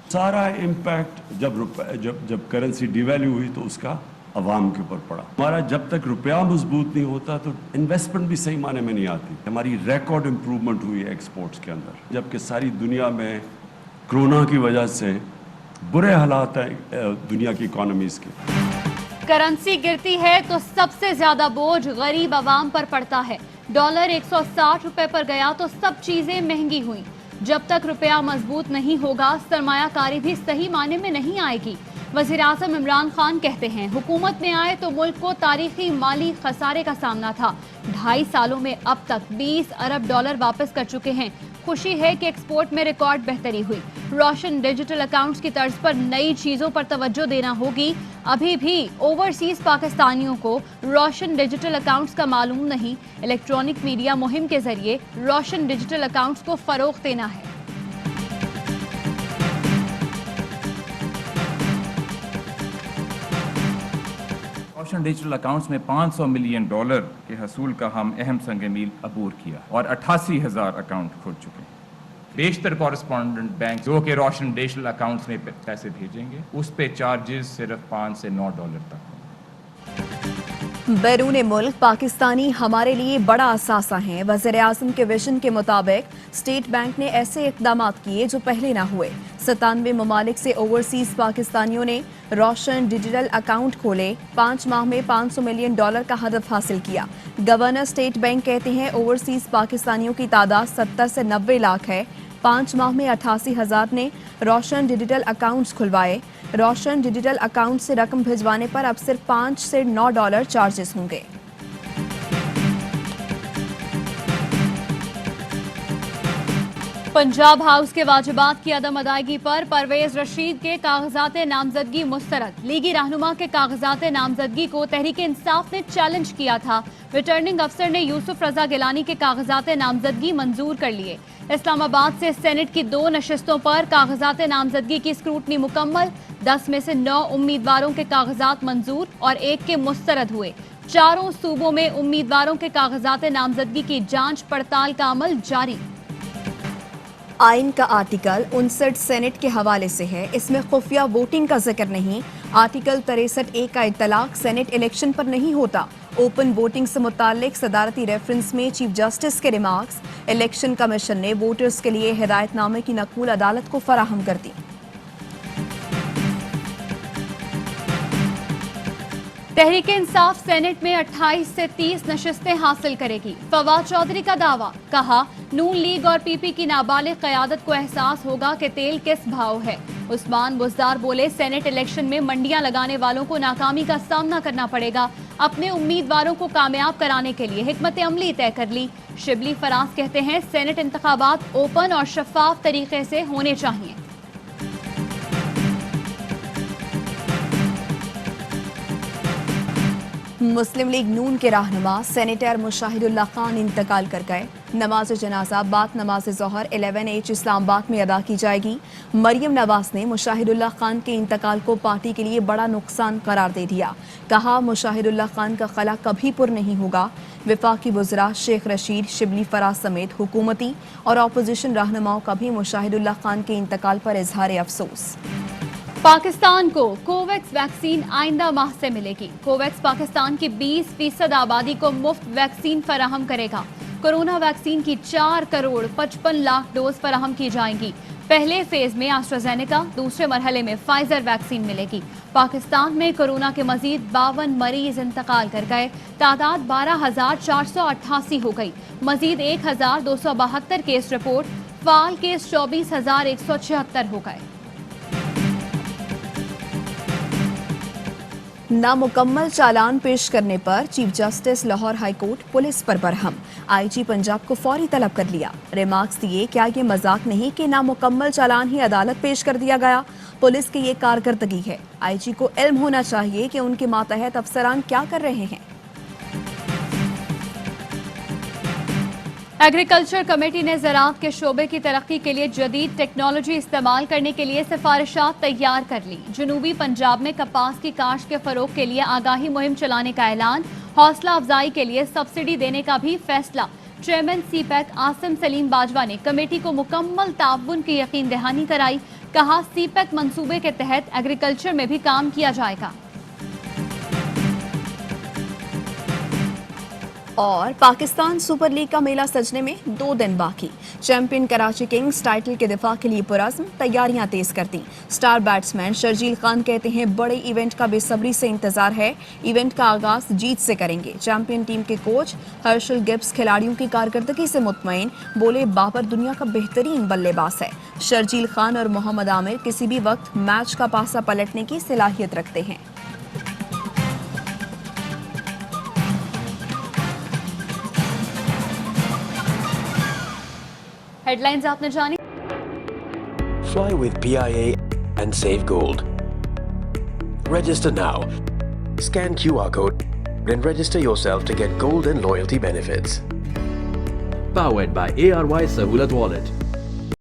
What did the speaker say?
सारा इम्पैक्ट जब currency devalue हुई तो उसका अवाम के ऊपर पड़ा। हमारा जब तक रुपया मजबूत नहीं होता तो इन्वेस्टमेंट भी सही माने में नहीं आती। हमारी रिकॉर्ड इम्प्रूवमेंट हुई है एक्सपोर्ट्स के अंदर, जबकि सारी दुनिया में कोरोना की वजह से बुरे हालात हैं दुनिया की इकोनॉमीज के। करंसी गिरती है तो सबसे ज्यादा बोझ गरीब आवाम पर पड़ता है। डॉलर 160 रुपए पर गया तो सब चीजें महंगी हुई। जब तक रुपया मजबूत नहीं होगा सरमायाकारी भी सही माने में नहीं आएगी। वज़ीर-ए-आज़म इमरान खान कहते हैं हुकूमत में आए तो मुल्क को तारीखी माली खसारे का सामना था। 2.5 सालों में अब तक 20 अरब डॉलर वापस कर चुके हैं। खुशी है कि एक्सपोर्ट में रिकॉर्ड बेहतरी हुई। रोशन डिजिटल अकाउंट्स की तर्ज पर नई चीजों पर तवज्जो देना होगी। अभी भी ओवरसीज पाकिस्तानियों को रोशन डिजिटल अकाउंट्स का मालूम नहीं। इलेक्ट्रॉनिक मीडिया मुहिम के जरिए रोशन डिजिटल अकाउंट्स को फरोग देना है। रोशन डिजिटल अकाउंट्स में $500 मिलियन के हसूल का हम अहम संग मील अबूर किया और 88,000 अकाउंट खुल चुके हैं। बेशतर कॉरेस्पॉन्डेंट बैंक जो कि रोशन डिजिटल अकाउंट्स में पैसे भेजेंगे उस पे चार्जेस सिर्फ $5 से $9 तक। बैरून मुल्क पाकिस्तानी हमारे लिए बड़ा असासा हैं। वज़ीर-ए-आज़म के विजन के मुताबिक स्टेट बैंक ने ऐसे इक़दाम किए जो पहले ना हुए। 97 ममालिक से ओवरसीज पाकिस्तानियों ने रोशन डिजिटल अकाउंट खोले। 5 माह में $500 मिलियन का हदफ हासिल किया। गवर्नर स्टेट बैंक कहते हैं ओवरसीज पाकिस्तानियों की तादाद 70 से 90 लाख है। 5 माह में 88,000 ने रोशन डिजिटल अकाउंट्स खुलवाए। रोशन डिजिटल अकाउंट से रकम भिजवाने पर अब सिर्फ $5 से $9 चार्जेस होंगे। पंजाब हाउस के वाजिबात की अदम अदायगी पर परवेज रशीद के कागजात नामजदगी मुस्तरद। लीगी रहनुमा के कागजात नामजदगी को तहरीक इंसाफ ने चैलेंज किया था। रिटर्निंग अफसर ने यूसुफ रजा गिलानी के कागजात नामजदगी मंजूर कर लिए। इस्लामाबाद से सेनेट की 2 नशिस्तों पर कागजात नामजदगी की स्क्रूटनी मुकम्मल। 10 में से 9 उम्मीदवारों के कागजात मंजूर और 1 के मुस्तरद हुए। चारों सूबों में उम्मीदवारों के कागजात नामजदगी की जांच पड़ताल का अमल जारी। आइन का आर्टिकल 59 सेनेट के हवाले से है। इसमें खुफिया वोटिंग का जिक्र नहीं। आर्टिकल 63A का इत्तलाक सेनेट इलेक्शन पर नहीं होता। ओपन वोटिंग से मुताल्लिक सदारती रेफरेंस में चीफ जस्टिस के रिमार्क्स। इलेक्शन कमीशन ने वोटर्स के लिए हिदायतनामे की नकूल अदालत को फराहम कर दी। तहरीक इंसाफ सेनेट में 28 से 30 नशिस्तें हासिल करेगी। फवाद चौधरी का दावा, कहा नून लीग और पीपी की नाबालिग क़यादत को एहसास होगा कि तेल किस भाव है। उस्मान बुज़दार बोले सेनेट इलेक्शन में मंडियां लगाने वालों को नाकामी का सामना करना पड़ेगा। अपने उम्मीदवारों को कामयाब कराने के लिए हिकमत अमली तय कर ली। शिबली फराज कहते हैं सेनेट इंतखाबात ओपन और शफाफ तरीके से होने चाहिए। मुस्लिम लीग नून के रहनुमा सेनेटर मुशाहिदुल्लाह खान इंतकाल कर गए। नमाज जनाजा बाद नमाज ज़ोहर 11H इस्लामाबाद में अदा की जाएगी। मरियम नवाज ने मुशाहिदुल्लाह खान के इंतकाल को पार्टी के लिए बड़ा नुकसान करार दे दिया। कहा मुशाहिदुल्लाह खान का खला कभी पुर नहीं होगा। वफाकी वज़रा शेख रशीद, शिबली फराज समेत हुकूमती और अपोजिशन रहनुमाओं का भी मुशाहिदुल्लाह खान के इंतकाल पर इजहार अफसोस। पाकिस्तान को कोवैक्स वैक्सीन आइंदा माह से मिलेगी। कोवैक्स पाकिस्तान की 20% आबादी को मुफ्त वैक्सीन फराहम करेगा। कोरोना वैक्सीन की 4,55,00,000 डोज फराहम की जाएंगी। पहले फेज में एस्ट्राजेनेका, दूसरे मरहले में फाइजर वैक्सीन मिलेगी। पाकिस्तान में कोरोना के मजीद 52 मरीज इंतकाल कर गए। तादाद 12,488 हो गई। मजीद 1,272 केस रिपोर्ट। फाल केस 24,176 हो गए। नामुकम्मल चालान पेश करने पर chief justice Lahore high court police पर बरहम। आईजी पंजाब को फौरी तलब कर लिया। रिमार्क्स दिए, क्या ये मजाक नहीं कि नामुकम्मल चालान ही अदालत पेश कर दिया गया। पुलिस की ये कारकर्दगी है। आईजी को इल्म होना चाहिए कि उनके मातहत अफसरान क्या कर रहे हैं। एग्रीकल्चर कमेटी ने ज़राअत के शोबे की तरक्की के लिए जदीद टेक्नोलॉजी इस्तेमाल करने के लिए सिफारिशात तैयार कर ली। जनूबी पंजाब में कपास की काश्त के फरोग के लिए आगाही मुहिम चलाने का ऐलान। हौसला अफजाई के लिए सब्सिडी देने का भी फैसला। चेयरमैन सीपैक आसिम सलीम बाजवा ने कमेटी को मुकम्मल ताउन की यकीन दहानी कराई। कहा सीपेक मंसूबे के तहत एग्रीकल्चर में भी काम किया जाएगा। और पाकिस्तान सुपर लीग का मेला सजने में 2 दिन बाकी। चैंपियन कराची किंग्स टाइटल के दिफा के लिए पुरज़्म तैयारियां तेज कर दी। स्टार बैट्समैन शर्जील खान कहते हैं बड़े इवेंट का बेसब्री से इंतजार है। इवेंट का आगाज जीत से करेंगे। चैंपियन टीम के कोच हर्षल गिब्स खिलाड़ियों की कारकर्दगी से मुतमईन, बोले बाबर दुनिया का बेहतरीन बल्लेबाज है। शर्जील खान और मोहम्मद आमिर किसी भी वक्त मैच का पासा पलटने की सलाहियत रखते हैं। हेडलाइंस आपने जानी। Fly with PIA and save gold. Register now. Scan QR code and register yourself to get gold and loyalty benefits. Powered by ARY Sahulat Wallet.